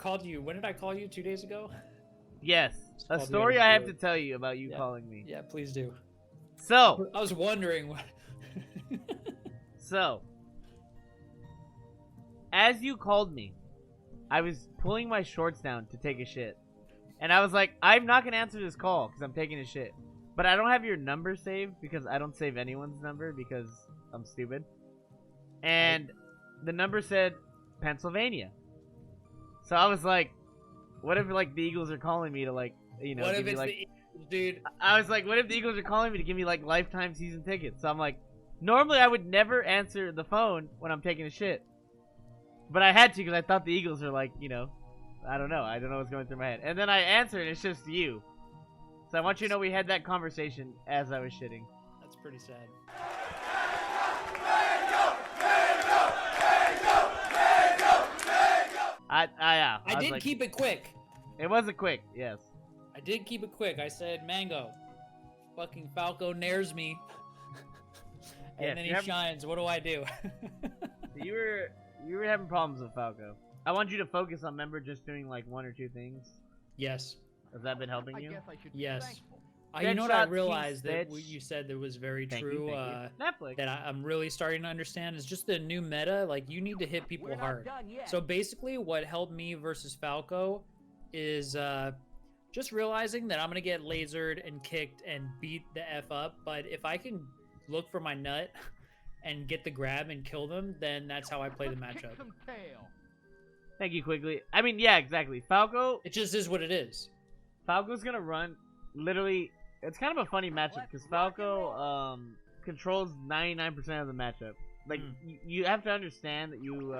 called you. When did I call you? 2 days ago? Yes. A story I have to tell you about you calling me. Yeah, please do. So. I was wondering what... So. As you called me, I was pulling my shorts down to take a shit. And I was like, I'm not going to answer this call because I'm taking a shit. But I don't have your number saved because I don't save anyone's number because I'm stupid. And the number said Pennsylvania. So I was like, what if like the Eagles are calling me to like, you know, what give if me, it's like, the Eagles, dude? I was like, what if the Eagles are calling me to give me like lifetime season tickets? So I'm like, normally I would never answer the phone when I'm taking a shit. But I had to because I thought the Eagles are like, you know, I don't know what's going through my head. And then I answered and it's just you. So I want you to know we had that conversation as I was shitting. That's pretty sad. I did keep it quick. It wasn't quick, yes. I did keep it quick. I said, Mango, fucking Falco nares me. And then he shines. What do I do? You were having problems with Falco. I want you to focus on just doing like 1 or 2 things. Yes. Has that been helping you? Yes. You know what I realized that what you said that was very true. Netflix. That I'm really starting to understand is just the new meta. Like, you need to hit people hard. So basically, what helped me versus Falco is just realizing that I'm gonna get lasered and kicked and beat the f up. But if I can look for my nut and get the grab and kill them, then that's how I play the matchup. Thank you, Quigley. I mean, yeah, exactly. Falco. It just is what it is. Falco's gonna run literally. It's kind of a funny matchup because Falco controls 99% of the matchup. Like you have to understand that you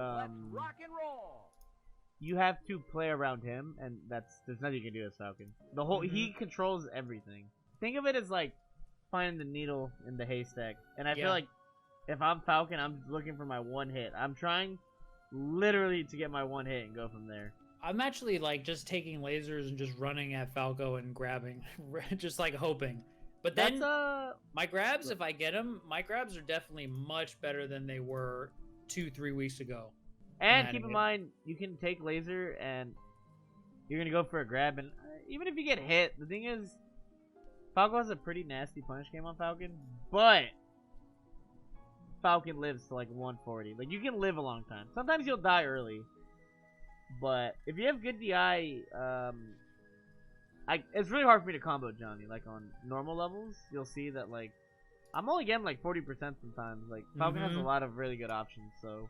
have to play around him, and there's nothing you can do as Falcon. The whole he controls everything. Think of it as like finding the needle in the haystack. And I feel like if I'm Falcon, I'm looking for my one hit. I'm trying literally to get my one hit and go from there. I'm actually like just taking lasers and just running at Falco and grabbing, just like hoping. But then my grabs, if I get them, my grabs are definitely much better than they were 2-3 weeks ago. And keep in mind, you can take laser and you're gonna go for a grab, and even if you get hit, the thing is, Falco has a pretty nasty punish game on Falcon, but Falcon lives to like 140. Like, you can live a long time. Sometimes you'll die early. But if you have good DI, it's really hard for me to combo Johnny. Like on normal levels, you'll see that like I'm only getting like 40% sometimes. Like Falcon has a lot of really good options. So,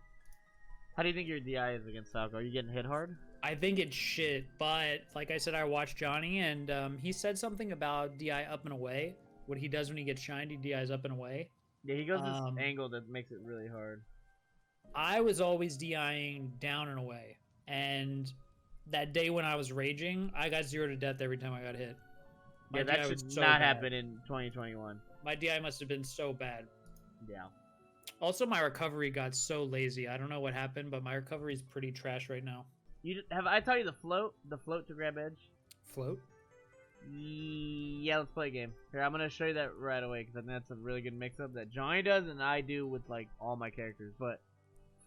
how do you think your DI is against Falco? Are you getting hit hard? I think it's shit. But like I said, I watched Johnny, and he said something about DI up and away. What he does when he gets shined, he DI's up and away. Yeah, he goes this angle that makes it really hard. I was always DIing down and away. And that day when I was raging, I got 0 to death every time I got hit. Yeah, that should not happen in 2021. My DI must have been so bad. Yeah. Also, my recovery got so lazy. I don't know what happened, but my recovery is pretty trash right now. Have I tell you the float to grab edge? Float? Yeah, let's play a game. Here, I'm gonna show you that right away because I think that's a really good mix-up that Johnny does and I do with like all my characters. But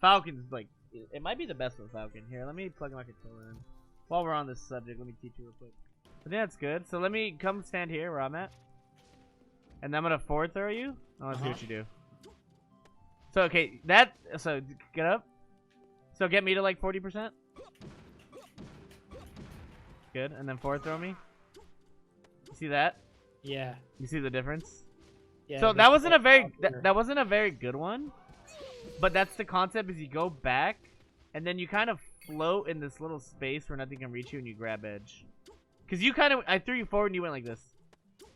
Falcon's like. It might be the best with Falcon. Here, let me plug my controller in. While we're on this subject, let me teach you real quick. I think that's good. So let me come stand here where I'm at. And I'm going to forward throw you. I want to see what you do. So, okay, so get up. So get me to like 40%. Good. And then forward throw me. You see that? Yeah. You see the difference? Yeah. So that wasn't a very good one. But that's the concept, is you go back, and then you kind of float in this little space where nothing can reach you, and you grab edge. Because I threw you forward, and you went like this.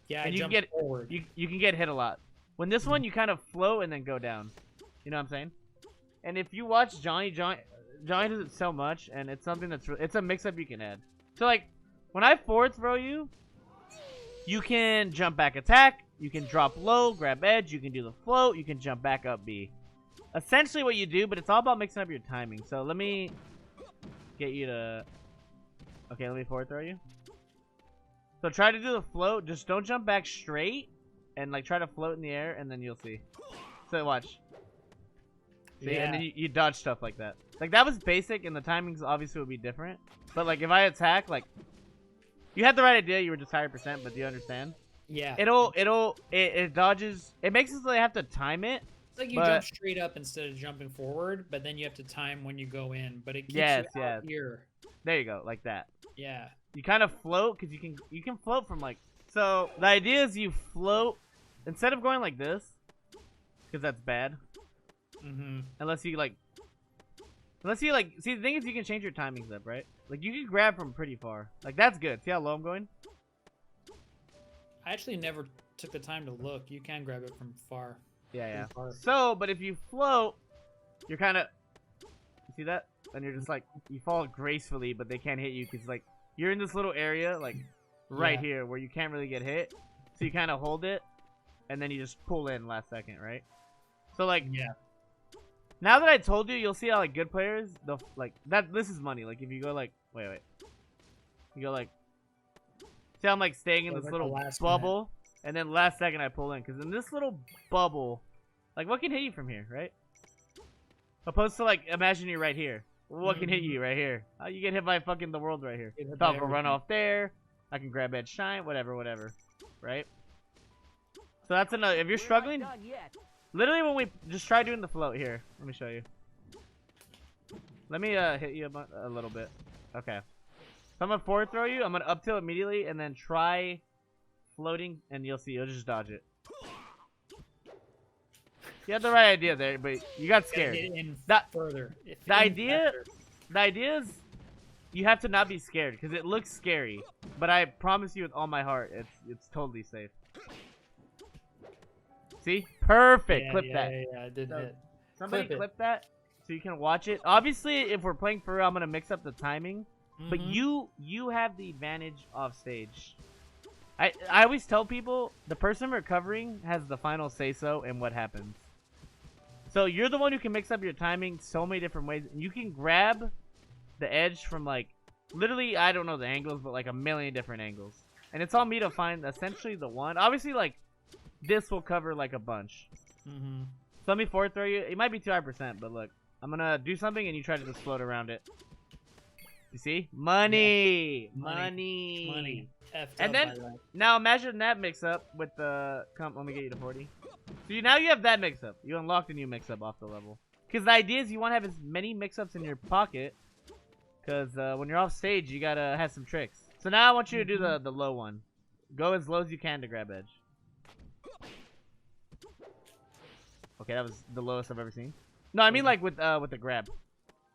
Yeah, and I jumped forward. You can get hit a lot. When this one, you kind of float and then go down. You know what I'm saying? And if you watch Johnny does it so much, and it's something it's a mix-up you can add. So, like, when I forward throw you, you can jump back attack, you can drop low, grab edge, you can do the float, you can jump back up B. Essentially what you do, but it's all about mixing up your timing. So let me get you to... Okay, let me forward throw you. So try to do the float. Just don't jump back straight. And like try to float in the air, and then you'll see. So watch. See, Yeah. and then you dodge stuff like that. Like that was basic, and the timings obviously would be different. But like if I attack, like you had the right idea, you were just higher percent, but do you understand? Yeah. It dodges. It makes it so they have to time it. It's like you but- jump straight up instead of jumping forward, but then you have to time when you go in. But it keeps Yes, you out yes. here. There you go, like that. Yeah. You kind of float because you can float from like. So the idea is you float instead of going like this, because that's bad. Mm-hmm. Unless you like. See, the thing is you can change your timings up, right? Like you can grab from pretty far. Like that's good. See how low I'm going? I actually never took the time to look. You can grab it from far. Yeah. Far. So, but if you float, you're kind of. You see that? And you're just like you fall gracefully, but they can't hit you because like you're in this little area like right here where you can't really get hit. So you kind of hold it, and then you just pull in last second, right? So like Yeah. now that I told you, you'll see how like good players, they'll like that. This is money. Like if you go like wait, you go like see how I'm like staying in So, this like, little the last bubble, and then last second I pull in because in this little bubble, like what can hit you from here, right? Opposed to like imagine you're right here. What can hit you right here? You get hit by fucking the world right here. Get hit by Falco run everything. off there. I can grab edge shine, whatever, right? So that's another. If you're struggling, literally when we just try doing the float here. Let me show you. Let me hit you a little bit. Okay. So I'm gonna forward throw you. I'm gonna up tilt immediately and then try floating, and you'll see. You'll just dodge it. You had the right idea there, but you got scared. Get in That- further. the idea is you have to not be scared because it looks scary, but I promise you with all my heart, it's totally safe. See? Perfect. Yeah, Clip yeah, that. Yeah, it did So, hit. Somebody Clip it. clip that so you can watch it. Obviously, if we're playing for real, I'm gonna mix up the timing, but Mhm. you have the advantage off stage. I always tell people the person recovering has the final say so in what happens. So you're the one who can mix up your timing so many different ways. You can grab the edge from like literally I don't know the angles, but like a million different angles. And it's on me to find essentially the one. Obviously like this will cover like a bunch. Mhm. So let me forward throw you. It might be too high percent, but look. I'm gonna do something and you try to just float around it. You see? Money! Money! Money. Effed And up then- by that. Now imagine that mix up with the let me get you to 40. So now you have that mix up. You unlocked a new mix up off the level. Because the idea is you want to have as many mix ups in your pocket. Because when you're off stage, you gotta have some tricks. So now I want you to do the low one. Go as low as you can to grab edge. Okay, that was the lowest I've ever seen. No, I mean like with the grab.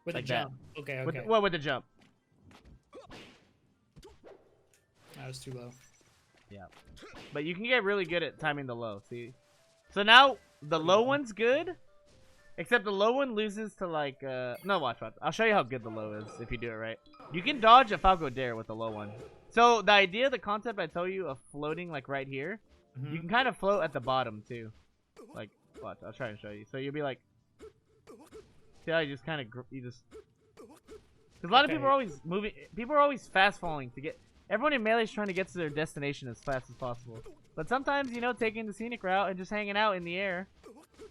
With like the that. jump. Okay, okay. With the jump. That was too low. Yeah. But you can get really good at timing the low, see? So now the low one's good. Except the low one loses to like no watch. I'll show you how good the low is if you do it right. You can dodge a Falco Dare with the low one. So the idea, the concept I told you of floating like right here, you can kind of float at the bottom too. Like watch, I'll try and show you. So you'll be like see how you just kind of because a lot of people are always moving, people are always fast falling to get everyone in Melee is trying to get to their destination as fast as possible. But sometimes, you know, taking the scenic route and just hanging out in the air.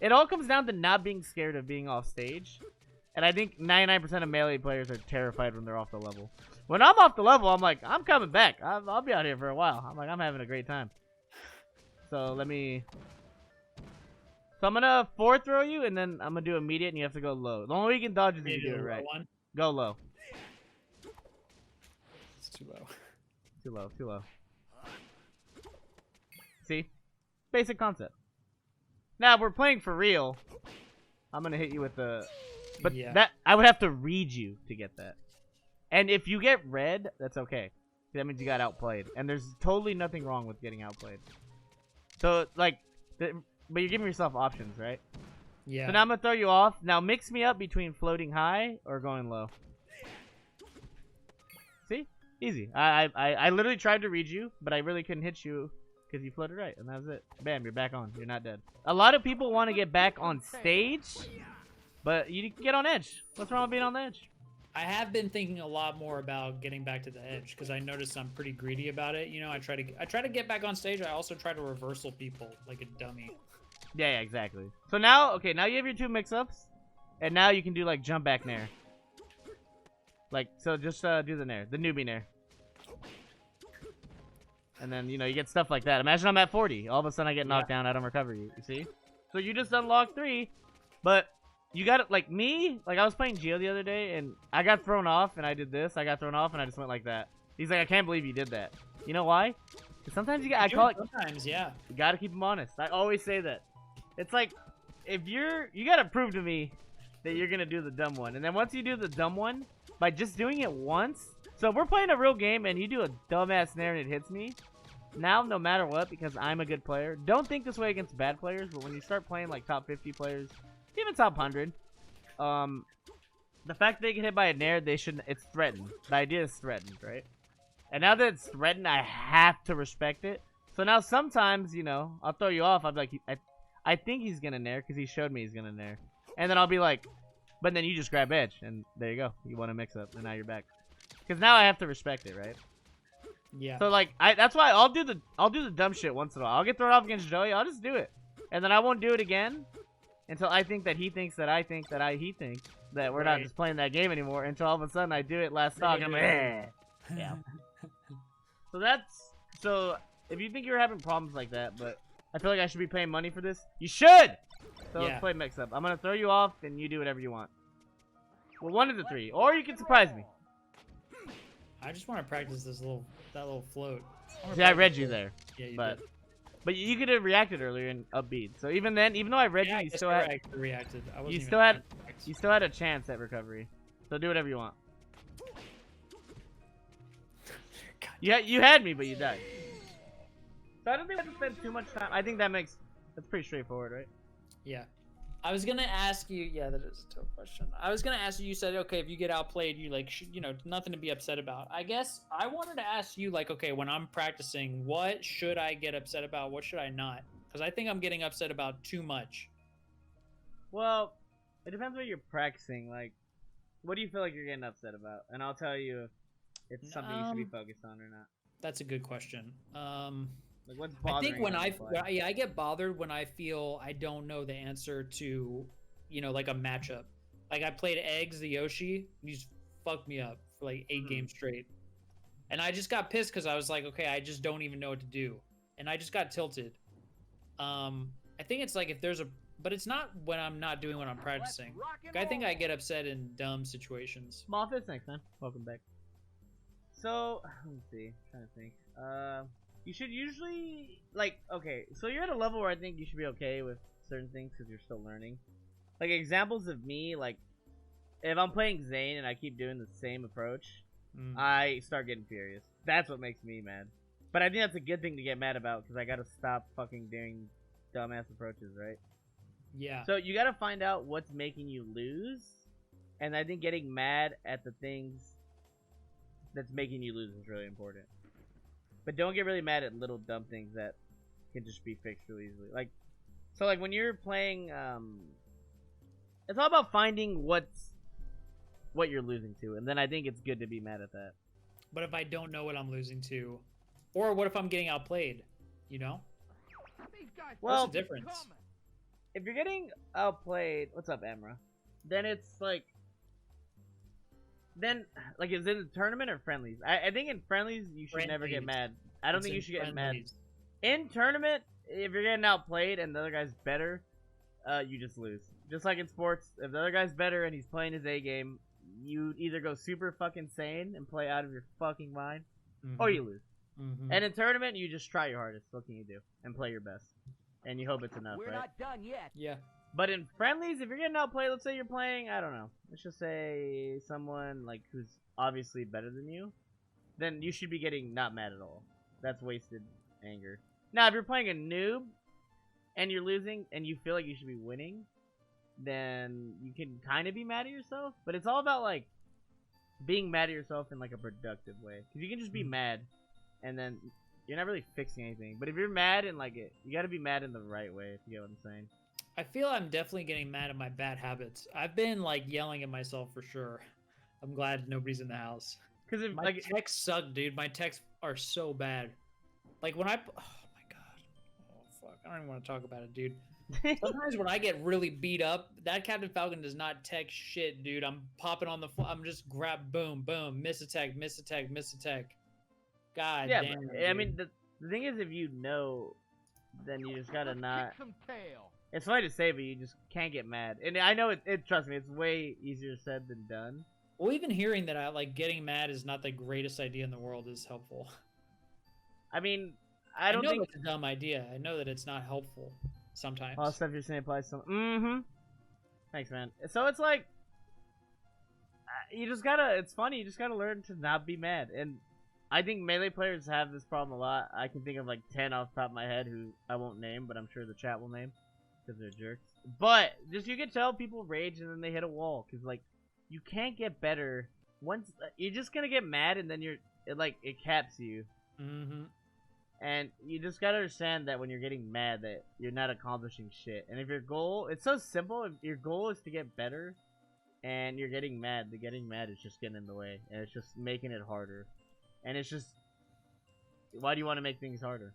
It all comes down to not being scared of being off stage. And I think 99% of Melee players are terrified when they're off the level. When I'm off the level, I'm like, I'm coming back. I'll be out here for a while. I'm like, I'm having a great time. So let me... So I'm going to forward throw you, and then I'm going to do immediate, and you have to go low. The only way you can dodge is if you do it right. One. Go low. It's too low. Too low, too low. See? Basic concept. Now, if we're playing for real, I'm going to hit you with the... But that I would have to read you to get that. And if you get red, that's okay. That means you got outplayed. And there's totally nothing wrong with getting outplayed. So, like... But you're giving yourself options, right? Yeah. So now I'm going to throw you off. Now, mix me up between floating high or going low. See? Easy. I literally tried to read you, but I really couldn't hit you because you floated right, and that was it. Bam, you're back on. You're not dead. A lot of people want to get back on stage, but you can get on edge. What's wrong with being on the edge? I have been thinking a lot more about getting back to the edge because I noticed I'm pretty greedy about it. You know, I try to get back on stage. I also try to reversal people like a dummy. Yeah, exactly. So now, okay, now you have your two mix-ups. And now you can do like jump back nair. Like, so just do the nair, the newbie nair. And then, you know, you get stuff like that. Imagine I'm at 40. All of a sudden I get knocked down, I don't recover you see? So you just unlock 3, but you got it, like me, like I was playing Geo the other day, and I got thrown off, and I did this, I got thrown off, and I just went like that. He's like, I can't believe you did that. You know why? 'Cause sometimes you got, I call it, sometimes, yeah. you gotta keep him honest. I always say that. It's like, if you gotta prove to me that you're gonna do the dumb one. And then once you do the dumb one, by just doing it once, so if we're playing a real game and you do a dumbass snare and it hits me, now no matter what, because I'm a good player, don't think this way against bad players, but when you start playing like top 50 players, even top 100, the fact that they get hit by a nair, they shouldn't, it's threatened. The idea is threatened, right? And now that it's threatened, I have to respect it. So now sometimes, you know, I'll throw you off, I'll be like, I think he's gonna nair, because he showed me he's gonna nair. And then I'll be like, but then you just grab edge, and there you go. You want to mix up, and now you're back. Because now I have to respect it, right? Yeah. So like, that's why I'll do the dumb shit once in a while. I'll get thrown off against Joey. I'll just do it, and then I won't do it again until I think that he thinks that I think that he thinks that we're not just playing that game anymore. Until all of a sudden I do it last stock, and I'm like, eh. Yeah. So if you think you're having problems like that, but I feel like I should be paying money for this, you should. So let's play mix up. I'm gonna throw you off, and you do whatever you want. Well, 1 of the 3, or you can surprise me. I just want to practice that little float. See, I read you there. Yeah, you but did. But you could have reacted earlier in upbeat. So even then, even though I read you, you still had reacted. you still had a chance at recovery. So do whatever you want. Yeah, you had me, but you died. So I don't think I have to spend too much time. I think that's pretty straightforward, right? Yeah. I was gonna ask you. Yeah, that is a tough question. I was gonna ask you. You said, okay, if you get outplayed, you like, you know, nothing to be upset about. I guess I wanted to ask you, like, okay, when I'm practicing, what should I get upset about? What should I not? Because I think I'm getting upset about too much. Well, it depends what you're practicing. Like, what do you feel like you're getting upset about? And I'll tell you if it's something you should be focused on or not. That's a good question. Like, what's I think bothering you? I get bothered when I feel I don't know the answer to, you know, like a matchup. Like I played Eggs, the Yoshi, and he just fucked me up for like 8 games straight. And I just got pissed because I was like, okay, I just don't even know what to do. And I just got tilted. I think it's like if there's a, but it's not when I'm not doing what I'm practicing. Like, I think I get upset in dumb situations. Small thanks, man. Welcome back. So, let me see. I'm trying to think. You should usually, like, okay, so you're at a level where I think you should be okay with certain things because you're still learning. Like, examples of me, like, if I'm playing Zane and I keep doing the same approach, I start getting furious. That's what makes me mad. But I think that's a good thing to get mad about because I gotta stop fucking doing dumbass approaches, right? Yeah. So you gotta find out what's making you lose, and I think getting mad at the things that's making you lose is really important. But don't get really mad at little dumb things that can just be fixed really easily. Like, so like when you're playing, it's all about finding what you're losing to, and then I think it's good to be mad at that. But if I don't know what I'm losing to, or what if I'm getting outplayed, you know? Well, what's the difference? If you're getting outplayed, what's up, Amra? Then it's like, is it a tournament or friendlies? I think in friendlies you should never get mad. I don't think you should get mad. In tournament, if you're getting outplayed and the other guy's better, you just lose. Just like in sports, if the other guy's better and he's playing his A game, you either go super fucking sane and play out of your fucking mind, or you lose. And in tournament, you just try your hardest. What can you do? And play your best. And you hope it's enough, right? We're not done yet. Yeah. But in friendlies, if you're getting outplayed, let's say you're playing, I don't know, let's just say someone like who's obviously better than you, then you should be getting not mad at all. That's wasted anger. Now, if you're playing a noob and you're losing and you feel like you should be winning, then you can kind of be mad at yourself. But it's all about like being mad at yourself in like a productive way. Because you can just be mad and then you're not really fixing anything. But if you're mad and like it, you got to be mad in the right way, if you get what I'm saying. I feel I'm definitely getting mad at my bad habits. I've been like yelling at myself for sure. I'm glad nobody's in the house. Because my texts suck, dude. My texts are so bad. Like when oh my god. Oh fuck. I don't even want to talk about it, dude. Sometimes when I get really beat up, that Captain Falcon does not tech shit, dude. I'm popping on the I'm just grab, boom, boom, miss attack, miss attack, miss attack. God Yeah, damn, but I dude. mean, the thing is, if you know, then you just gotta not. It's funny to say, but you just can't get mad. And I know it. Trust me, it's way easier said than done. Well, even hearing that like getting mad is not the greatest idea in the world is helpful. I mean, I don't know think it's a dumb idea. I know that it's not helpful sometimes. all the stuff you're saying applies to. Mm-hmm. Thanks, man. So it's like you just gotta. It's funny. You just gotta learn to not be mad. And I think Melee players have this problem a lot. I can think of like 10 off the top of my head who I won't name, but I'm sure the chat will name because they're jerks. But just you can tell people rage and then they hit a wall because like you can't get better once. You're just gonna get mad and then it caps you. Mm-hmm. And you just gotta understand that when you're getting mad that you're not accomplishing shit. And if your goal, it's so simple, if your goal is to get better and you're getting mad, the getting mad is just getting in the way. And it's just making it harder. And it's just, why do you want to make things harder?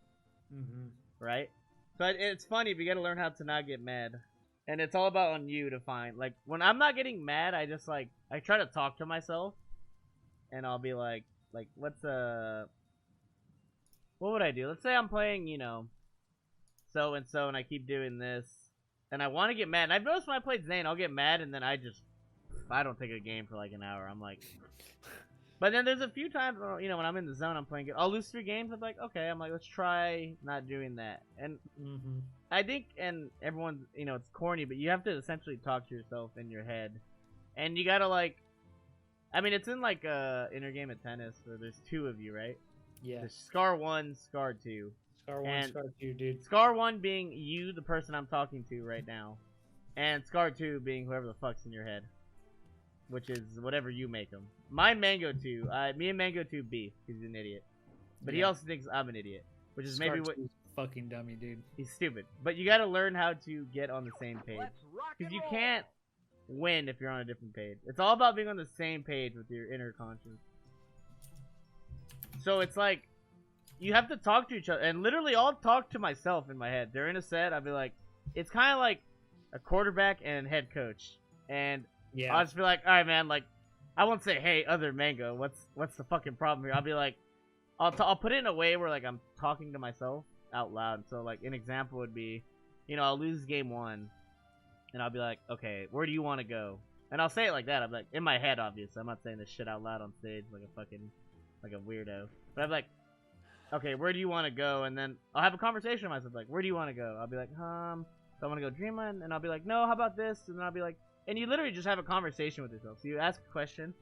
Mm-hmm. Right? So it's funny, but you gotta learn how to not get mad. And it's all about on you to find, like, when I'm not getting mad, I just, like, I try to talk to myself. And I'll be like, what would I do? Let's say I'm playing, so and so, and I keep doing this, and I want to get mad. And I've noticed when I play Zane, I'll get mad, and then I don't take a game for like an hour. I'm like, but then there's a few times, when I'm in the zone, I'm playing good. I'll lose 3 games. I'm like, okay, let's try not doing that. And I think, and everyone's, it's corny, but you have to essentially talk to yourself in your head, and you gotta it's in like inner game of tennis where there's 2 of you, right? Yeah. There's Scar 1, Scar 2. Scar 1, Scar 2, dude. Scar 1 being you, the person I'm talking to right now. And Scar 2 being whoever the fuck's in your head. Which is whatever you make him. My Mango 2, me and Mango 2 beef. He's an idiot. But he also thinks I'm an idiot. Which is Scar maybe what... fucking dummy, dude. He's stupid. But you gotta learn how to get on the same page. Because you can't win if you're on a different page. It's all about being on the same page with your inner conscience. So it's like, you have to talk to each other. And literally, I'll talk to myself in my head. During a set, I'll be like, it's kind of like a quarterback and head coach. And I'll just be like, all right, man, like, I won't say, hey, other Mango, what's the fucking problem here? I'll be like, I'll put it in a way where, like, I'm talking to myself out loud. So, like, an example would be, I'll lose game 1. And I'll be like, okay, where do you want to go? And I'll say it like that. I'm like, in my head, obviously. I'm not saying this shit out loud on stage like a weirdo. But I'm like, okay, where do you want to go? And then I'll have a conversation with myself, like, where do you want to go? I'll be like, so I want to go Dreamland. And I'll be like, no, how about this? And then I'll be like, and you literally just have a conversation with yourself. So you ask a question,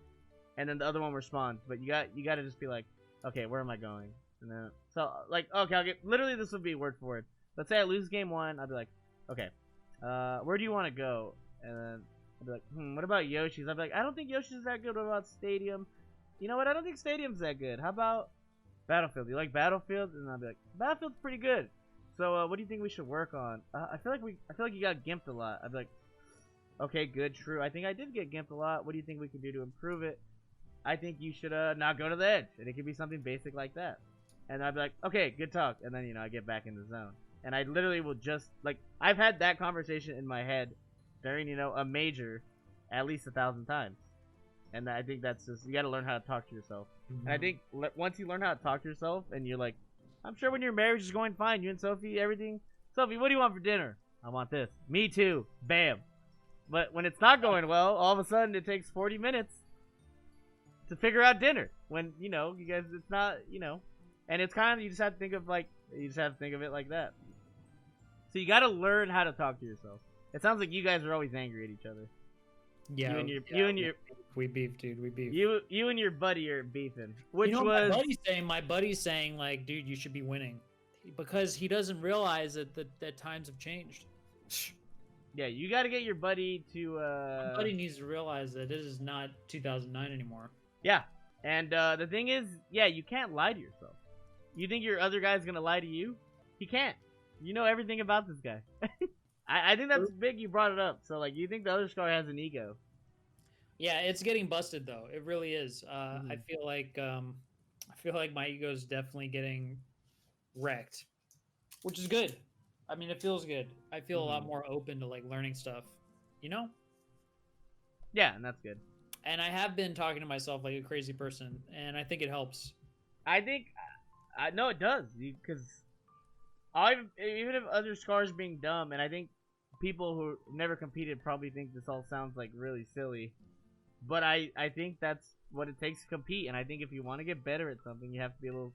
and then the other one responds. But you got to just be like, okay, where am I going? And then, so, like, okay, literally this would be word for word. Let's say I lose game 1. I'll be like, okay, where do you want to go? And then I'll be like, what about Yoshi's? I'll be like, I don't think Yoshi's that good. What about Stadium? You know what? I don't think Stadium's that good. How about Battlefield? You like Battlefield? And I'll be like, Battlefield's pretty good. So, what do you think we should work on? I feel like you got gimped a lot. I'd be like, okay, good, true. I think I did get gimped a lot. What do you think we can do to improve it? I think you should not go to the edge. And it could be something basic like that. And I'd be like, okay, good talk. And then, I get back in the zone. And I literally will just, like, I've had that conversation in my head during, a major at least 1,000 times. And I think that's just, you gotta learn how to talk to yourself. And I think once you learn how to talk to yourself, and you're like, I'm sure when your marriage is going fine, you and Sophie, everything. Sophie, what do you want for dinner? I want this. Me too. Bam. But when it's not going well, all of a sudden it takes 40 minutes to figure out dinner. When, you guys, it's not, and it's kind of, you just have to think of it like that. So you gotta learn how to talk to yourself. It sounds like you guys are always angry at each other. Yeah, you and your we beef, dude. We beef. You and your buddy are beefing, which was my buddy's saying like, dude, you should be winning, because he doesn't realize that times have changed. Yeah, you got to get your buddy to. My buddy needs to realize that this is not 2009 anymore. Yeah, and the thing is, you can't lie to yourself. You think your other guy's gonna lie to you? He can't. You know everything about this guy. I think that's big you brought it up. So, like, you think the other Scar has an ego. Yeah, it's getting busted, though. It really is. I feel like my ego is definitely getting wrecked, which is good. I mean, it feels good. I feel a lot Mhm. more open to like learning stuff, you know? Yeah, and that's good. And I have been talking to myself like a crazy person, and I think it helps. I think, I know it does, because even if other scars being dumb, and I think people who never competed probably think this all sounds like really silly, but I think that's what it takes to compete, and I think if you want to get better at something, you have to be a little.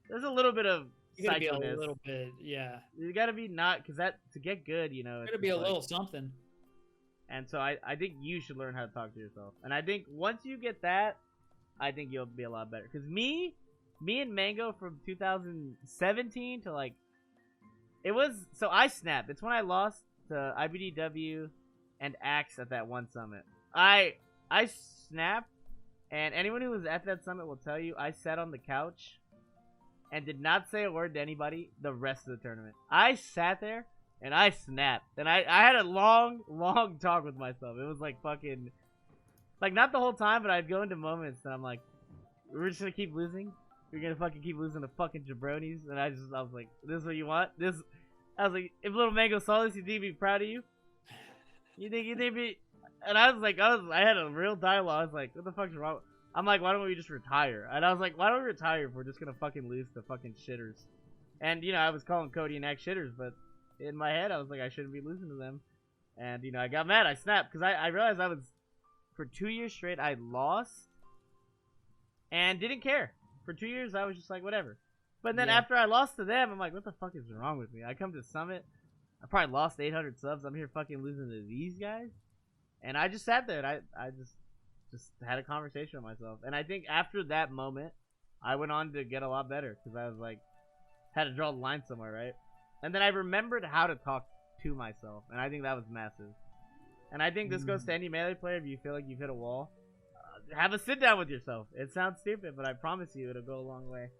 There's a little bit of You gotta be a psychoness. little bit, yeah. You gotta be not, because that to get good, you know. You It's gotta be just a like, little something. and so I think you should learn how to talk to yourself, and I think once you get that, I think you'll be a lot better. Because me and Mango from 2017 to like, it was, so I snapped. It's when I lost to IBDW and Axe at that one summit. I snapped, and anyone who was at that summit will tell you I sat on the couch and did not say a word to anybody the rest of the tournament. I sat there and I snapped, and I had a long talk with myself. It was like fucking, like not the whole time, but I'd go into moments and I'm like, we're just gonna keep losing. We're gonna fucking keep losing to fucking jabronis, and I was like, this is what you want? I was like, if little Mango saw this, you think he'd be proud of you? You think be? And I was like, I had a real dialogue. I was like, what the fuck's wrong? I'm like, why don't we just retire? And I was like, why don't we retire if we're just gonna fucking lose to fucking shitters? And you know, I was calling Cody and Axe shitters, but in my head, I was like, I shouldn't be losing to them. And you know, I got mad. I snapped because I realized I was, for 2 years straight, I lost and didn't care. For 2 years, I was just like, whatever. But then after I lost to them, I'm like, what the fuck is wrong with me? I come to Summit, I probably lost 800 subs. I'm here fucking losing to these guys. And I just sat there and I just had a conversation with myself. And I think after that moment, I went on to get a lot better because I was like, had to draw the line somewhere, right? And then I remembered how to talk to myself, and I think that was massive. And I think this goes to any Melee player. If you feel like you've hit a wall, have a sit down with yourself. It sounds stupid, but I promise you it'll go a long way.